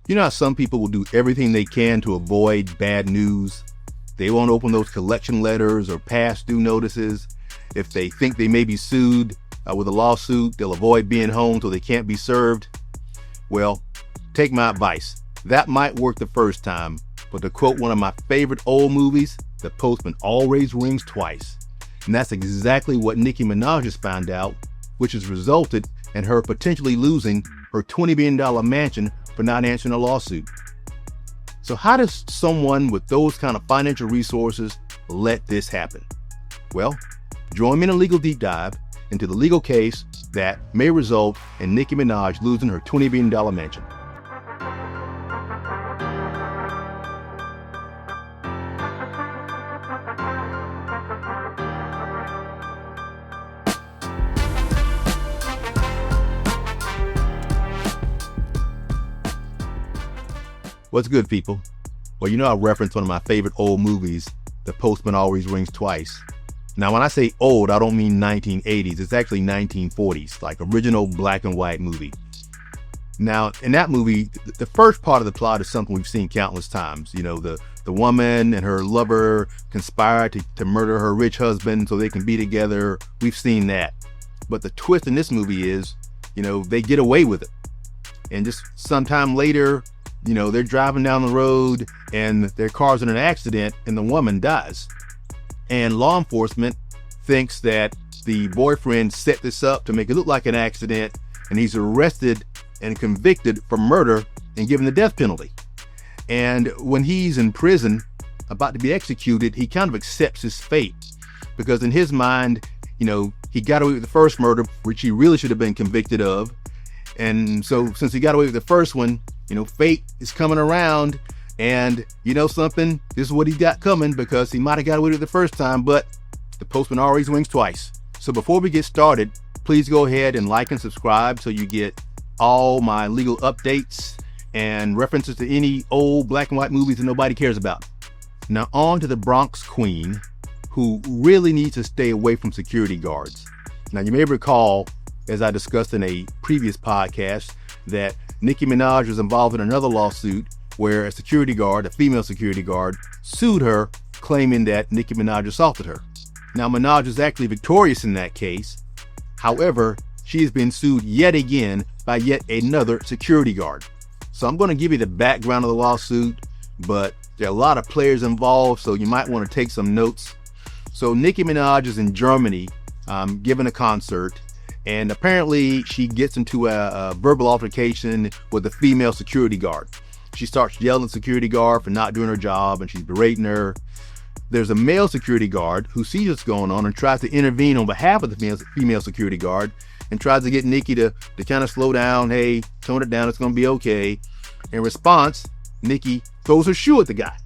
You know how some people will do everything they can to avoid bad news? They won't open those collection letters or past due notices. If they think they may be sued with a lawsuit, they'll avoid being home so they can't be served. Well, take my advice. That might work the first time, but to quote one of my favorite old movies, the postman always rings twice. And that's exactly what Nicki Minaj has found out, which has resulted in her potentially losing her $20 billion mansion for not answering a lawsuit. So how does someone with those kind of financial resources let this happen? Well, join me in a legal deep dive into the legal case that may result in Nicki Minaj losing her $20 billion mansion. What's good, people? Well, you know I referenced one of my favorite old movies, The Postman Always Rings Twice. Now, when I say old, I don't mean 1980s. It's actually 1940s, like original black and white movie. Now, in that movie, the first part of the plot is something we've seen countless times. You know, the woman and her lover conspire to murder her rich husband so they can be together. We've seen that. But the twist in this movie is, you know, they get away with it. And just sometime later, you know, they're driving down the road and their car's in an accident and the woman dies. And law enforcement thinks that the boyfriend set this up to make it look like an accident, and he's arrested and convicted for murder and given the death penalty. And when he's in prison about to be executed, he kind of accepts his fate, because in his mind, you know, he got away with the first murder, which he really should have been convicted of. And so since he got away with the first one, you know, fate is coming around, and you know something, this is what he got coming, because he might have got away with it the first time, but the postman always rings twice. So before we get started, please go ahead and like and subscribe so you get all my legal updates and references to any old black and white movies that nobody cares about. Now on to the Bronx Queen, who really needs to stay away from security guards. Now you may recall, as I discussed in a previous podcast, that Nicki Minaj was involved in another lawsuit where a security guard, a female security guard, sued her, claiming that Nicki Minaj assaulted her. Now, Minaj is actually victorious in that case. However, she has been sued yet again by yet another security guard. So I'm going to give you the background of the lawsuit, but there are a lot of players involved, so you might want to take some notes. So Nicki Minaj is in Germany giving a concert, and apparently she gets into a verbal altercation with a female security guard. She starts yelling at the security guard for not doing her job, and she's berating her. There's a male security guard who sees what's going on and tries to intervene on behalf of the female security guard and tries to get Nicki to kind of slow down. Hey, tone it down, it's going to be okay. In response, Nicki throws her shoe at the guy.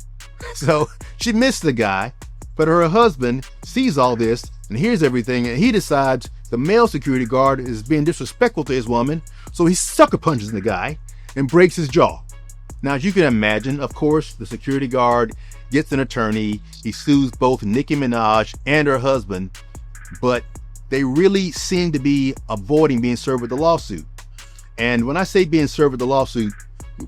So she missed the guy, but her husband sees all this and hears everything, and he decides the male security guard is being disrespectful to his woman, so he sucker punches the guy and breaks his jaw. Now, as you can imagine, of course, the security guard gets an attorney. He sues both Nicki Minaj and her husband, but they really seem to be avoiding being served with the lawsuit. And when I say being served with the lawsuit,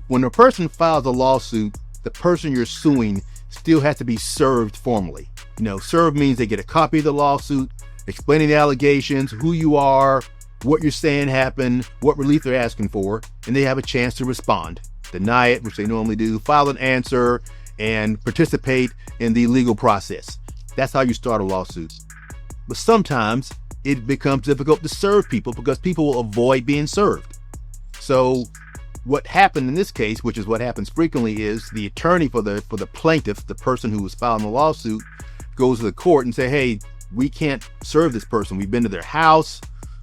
when a person files a lawsuit, the person you're suing still has to be served formally. You know, served means they get a copy of the lawsuit, explaining the allegations, who you are, what you're saying happened, what relief they're asking for, and they have a chance to respond, deny it, which they normally do, file an answer, and participate in the legal process. That's how you start a lawsuit. But sometimes it becomes difficult to serve people because people will avoid being served. So what happened in this case, which is what happens frequently, is the attorney for the plaintiff, the person who was filing the lawsuit, goes to the court and say, hey, we can't serve this person. We've been to their house,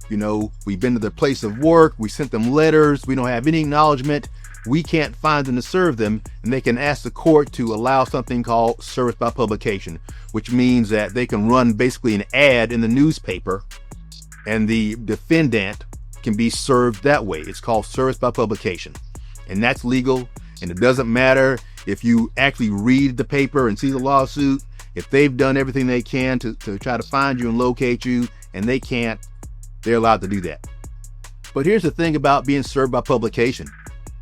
you know, we've been to their place of work, we sent them letters, we don't have any acknowledgement, we can't find them to serve them. And they can ask the court to allow something called service by publication, which means that they can run basically an ad in the newspaper and the defendant can be served that way. It's called service by publication, and that's legal. And it doesn't matter if you actually read the paper and see the lawsuit. If they've done everything they can to try to find you and locate you, and they can't, they're allowed to do that. But here's the thing about being served by publication.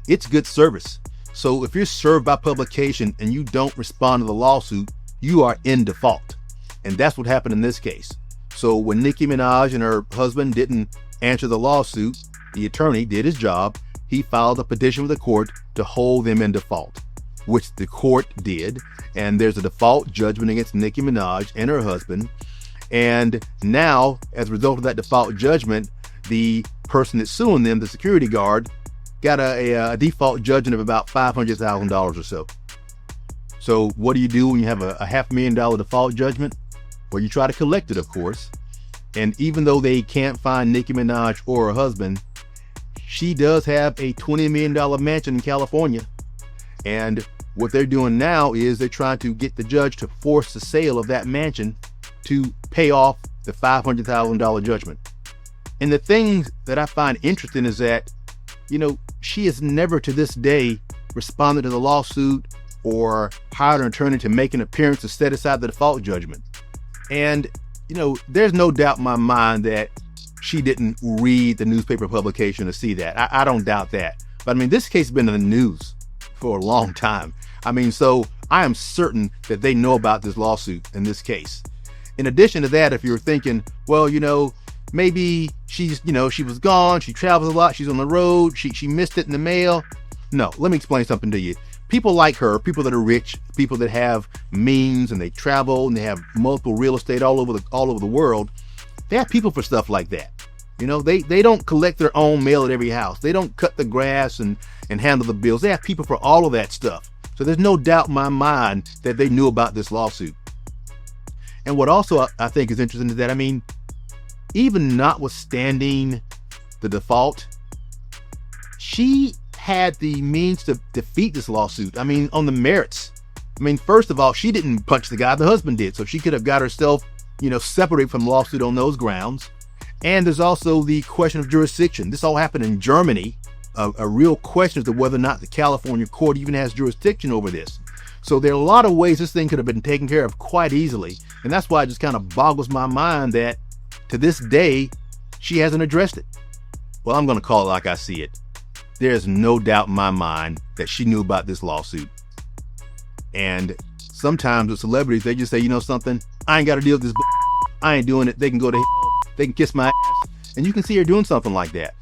It's good service, So if you're served by publication and you don't respond to the lawsuit, you are in default. And that's what happened in this case. So when Nicki Minaj and her husband didn't answer the lawsuit, the attorney did his job. He filed a petition with the court to hold them in default, which the court did. And there's a default judgment against Nicki Minaj and her husband. And now, as a result of that default judgment, the person that's suing them, the security guard, got a default judgment of about $500,000 or so. So what do you do when you have a $500,000 default judgment? Well, you try to collect it, of course. And even though they can't find Nicki Minaj or her husband, she does have a $20 million mansion in California. And what they're doing now is they're trying to get the judge to force the sale of that mansion to pay off the $500,000 judgment. And the thing that I find interesting is that, she has never to this day responded to the lawsuit or hired an attorney to make an appearance to set aside the default judgment. And, there's no doubt in my mind that she didn't read the newspaper publication to see that. I don't doubt that. But this case has been in the news for a long time. So I am certain that they know about this lawsuit in this case. In addition to that, if you're thinking, well, maybe she's, she was gone, she travels a lot, she's on the road, she missed it in the mail. No, let me explain something to you. People like her, people that are rich, people that have means and they travel and they have multiple real estate all over the world, they have people for stuff like that. They don't collect their own mail at every house. They don't cut the grass and handle the bills. They have people for all of that stuff. So there's no doubt in my mind that they knew about this lawsuit. And what also I think is interesting is that, even notwithstanding the default, she had the means to defeat this lawsuit. On the merits. First of all, she didn't punch the guy, the husband did. So she could have got herself, separated from the lawsuit on those grounds. And there's also the question of jurisdiction. This all happened in Germany. A real question as to whether or not the California court even has jurisdiction over this. So there are a lot of ways this thing could have been taken care of quite easily. And that's why it just kind of boggles my mind that to this day, she hasn't addressed it. Well, I'm going to call it like I see it. There's no doubt in my mind that she knew about this lawsuit. And sometimes with celebrities, they just say, something, I ain't got to deal with this. I ain't doing it. They can go to hell. They can kiss my ass. And you can see her doing something like that.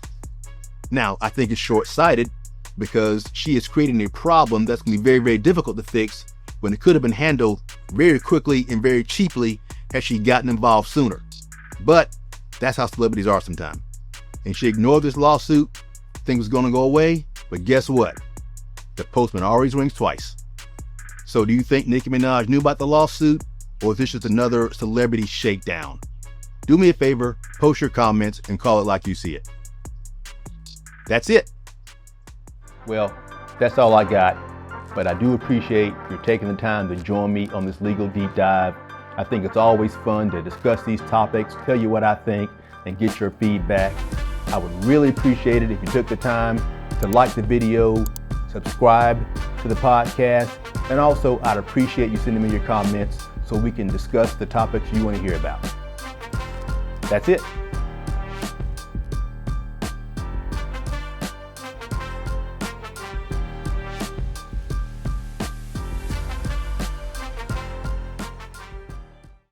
Now, I think it's short-sighted because she is creating a problem that's going to be very, very difficult to fix when it could have been handled very quickly and very cheaply had she gotten involved sooner. But that's how celebrities are sometimes. And she ignored this lawsuit, things was going to go away. But guess what? The postman always rings twice. So do you think Nicki Minaj knew about the lawsuit, or is this just another celebrity shakedown? Do me a favor, post your comments and call it like you see it. That's it. Well, that's all I got. But I do appreciate you taking the time to join me on this legal deep dive. I think it's always fun to discuss these topics, tell you what I think, and get your feedback. I would really appreciate it if you took the time to like the video, subscribe to the podcast, and also I'd appreciate you sending me your comments so we can discuss the topics you want to hear about. That's it.